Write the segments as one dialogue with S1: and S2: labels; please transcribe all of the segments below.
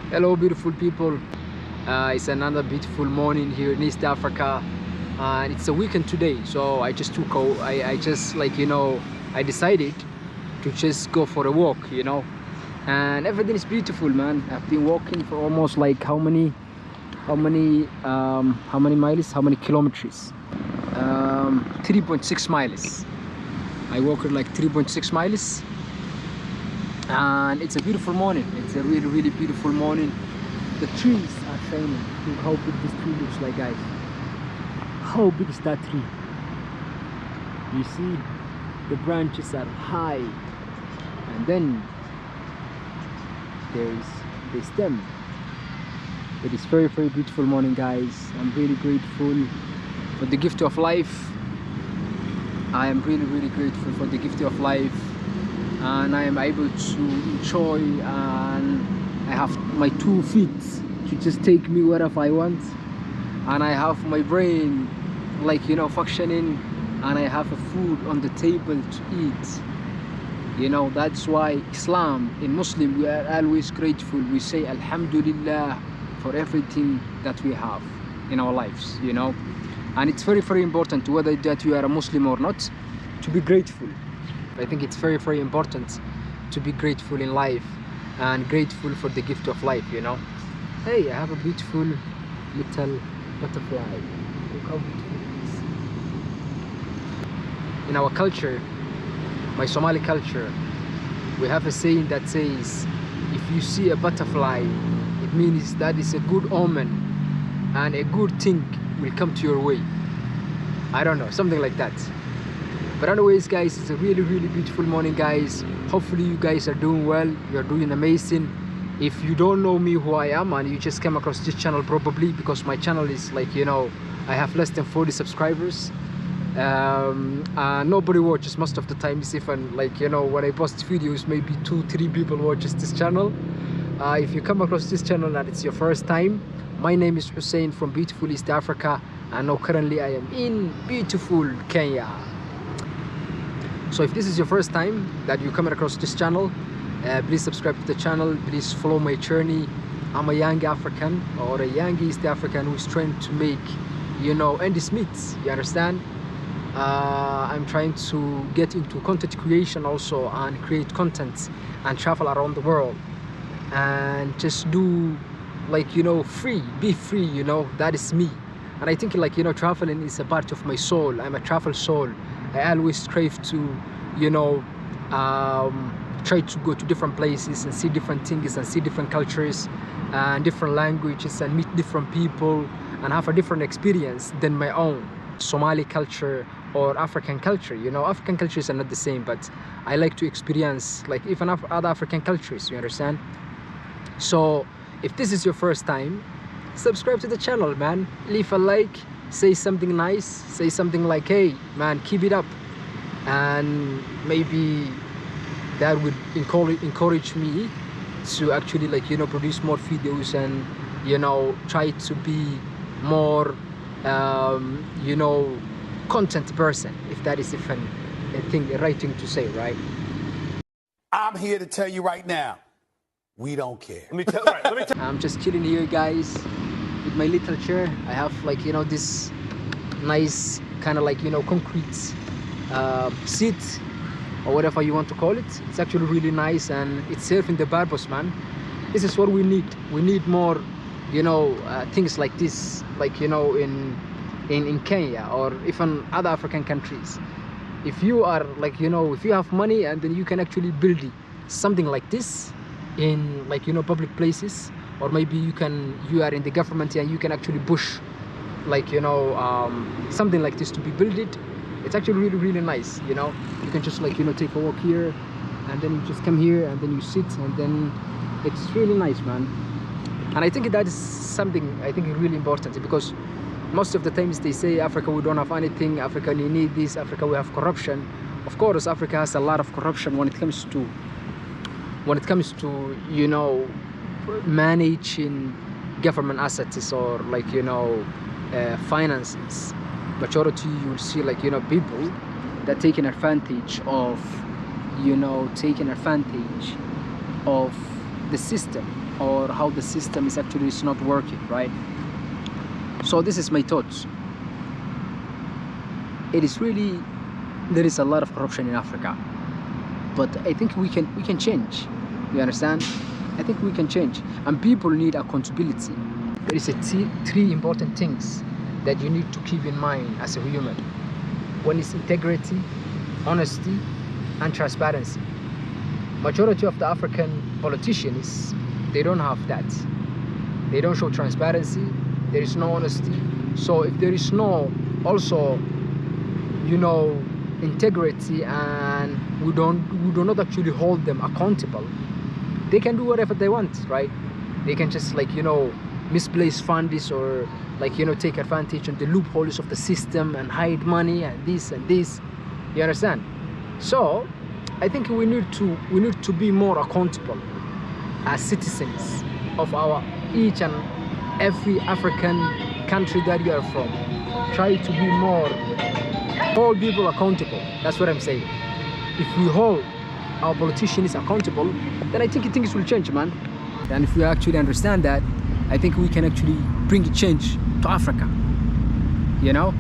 S1: Hello beautiful people. It's another beautiful morning here in East Africa, and it's a weekend today, so I just took a, I just I decided to just go for a walk, and everything is beautiful, man. I've been walking for almost like how many miles, how many kilometers, 3.6 miles. I walked like 3.6 miles, and it's a beautiful morning. It's a really beautiful morning. The trees are shining. Look how big this tree looks like, guys. How big is that tree? You see the branches are high, and then there's the stem. It is very beautiful morning, guys. I'm really grateful for the gift of life. I am really grateful for the gift of life, and I am able to enjoy, and I have my 2 feet to just take me wherever I want, and I have my brain functioning, and I have a food on the table to eat. That's why Islam, in Muslim, we are always grateful. We say Alhamdulillah for everything that we have in our lives, and it's very important, whether that you are a Muslim or not, to be grateful. I think it's very important to be grateful in life, and grateful for the gift of life. Hey, I have a beautiful little butterfly. Look how beautiful it is. In our culture, my Somali culture, we have a saying that says, if you see a butterfly, it means that is a good omen and a good thing will come to your way. I don't know, something like that. But anyways, guys, it's a really beautiful morning, guys. Hopefully you guys are doing well. You're doing amazing. If you don't know me, who I am, and you just came across this channel, probably because my channel is I have less than 40 subscribers. Nobody watches most of the time. It's even when I post videos, maybe 2-3 people watches this channel. If you come across this channel and it's your first time, my name is Hussein from beautiful East Africa, and now currently I am in beautiful Kenya. So if this is your first time that you're coming across this channel, please subscribe to the channel. Please follow my journey. I'm a young African, or a young East African, who's trying to make ends meet. You understand? I'm trying to get into content creation also, and create content and travel around the world, and just do free, be free. That is me. And I think traveling is a part of my soul. I'm a travel soul. I always strive to try to go to different places and see different things, and see different cultures and different languages, and meet different people, and have a different experience than my own Somali culture or African culture. African cultures are not the same, but I like to experience even other African cultures, you understand? So if this is your first time, subscribe to the channel, man. Leave a like, say something nice, say something like, hey man, keep it up, and maybe that would encourage me to actually produce more videos, and try to be more content person, if that is even a right thing to say, right?
S2: I'm here to tell you right now, we don't care.
S1: I'm just chilling here, guys, with my little chair. I have this nice kind of concrete seat, or whatever you want to call it. It's actually really nice, and it's serving the purpose, man. This is what we need. We need more things like this, in Kenya, or even other African countries. If you are if you have money, and then you can actually build something like this in public places, or maybe you are in the government, and you can actually push something like this to be built. It's actually really nice. You can just take a walk here, and then you just come here, and then you sit, and then it's really nice, man. And I think that is something really important, because most of the times they say Africa, we don't have anything, Africa, you need this, Africa, we have corruption. Of course, Africa has a lot of corruption when it comes to managing government assets, or finances. Majority, you will see people that taking advantage of the system, or how the system is actually is not working, right? So this is my thoughts. It is really, there is a lot of corruption in Africa, but I think we can change. You understand? I think we can change, and people need accountability. There is three important things that you need to keep in mind as a human. One is integrity, honesty, and transparency. Majority of the African politicians, they don't have that. They don't show transparency. There is no honesty. So if there is no also, you know, integrity, and we do not actually hold them accountable, they can do whatever they want, right? They can just, like, you know, misplace funds, or, like, you know, take advantage of the loopholes of the system and hide money and this and this. You understand? So I think we need to be more accountable as citizens of our each and every African country that you are from. Try to be more, hold people accountable. That's what I'm saying. If we hold our politicians accountable, then I think things will change, man. And if we actually understand that, I think we can actually bring a change to Africa. You know,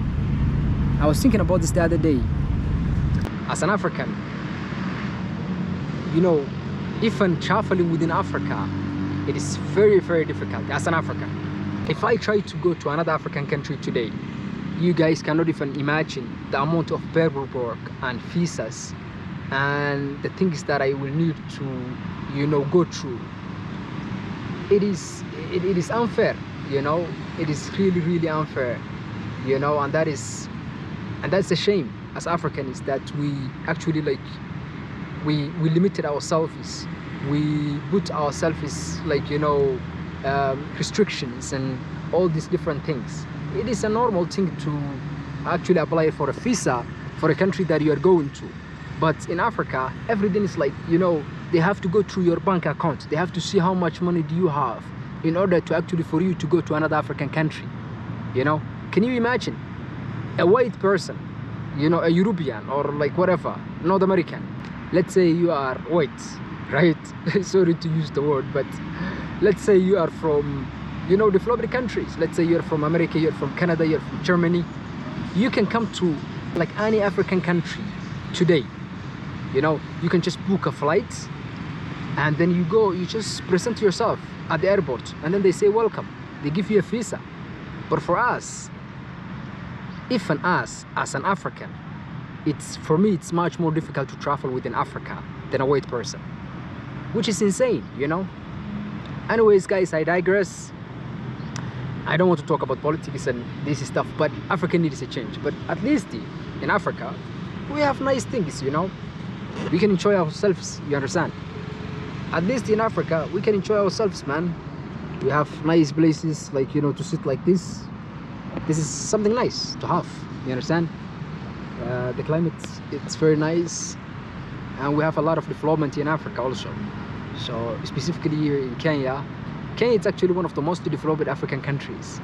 S1: I was thinking about this the other day. As an African, you know, even traveling within Africa, it is very, very difficult as an African. If I try to go to another African country today, you guys cannot even imagine the amount of paperwork and visas and the things that I will need to, you know, go through. It is unfair, you know. It is really, really unfair, you know, and that's a shame as Africans, that we actually, like, we limited ourselves. We put ourselves, like, you know, restrictions and all these different things. It is a normal thing to actually apply for a visa for a country that you are going to. But in Africa, everything is, like, you know, they have to go through your bank account. They have to see how much money do you have in order to actually, for you to go to another African country. You know, can you imagine a white person, you know, a European, or like whatever, North American? Let's say you are white, right? Sorry to use the word, but let's say you are from, you know, developed countries. Let's say you're from America, you're from Canada, you're from Germany. You can come to, like, any African country today. You know, you can just book a flight, and then you go, you just present yourself at the airport, and then they say welcome. They give you a visa. But for us, even us as an African, for me it's much more difficult to travel within Africa than a white person, which is insane, you know. Anyways, guys, I digress. I don't want to talk about politics and this stuff, but Africa needs a change. But at least in Africa, we have nice things, you know. We can enjoy ourselves, you understand? At least in Africa, we can enjoy ourselves, man. We have nice places, like, you know, to sit like this. This is something nice to have, you understand? The climate, it's very nice, and we have a lot of development in Africa also. So specifically here in Kenya, it's actually one of the most developed African countries.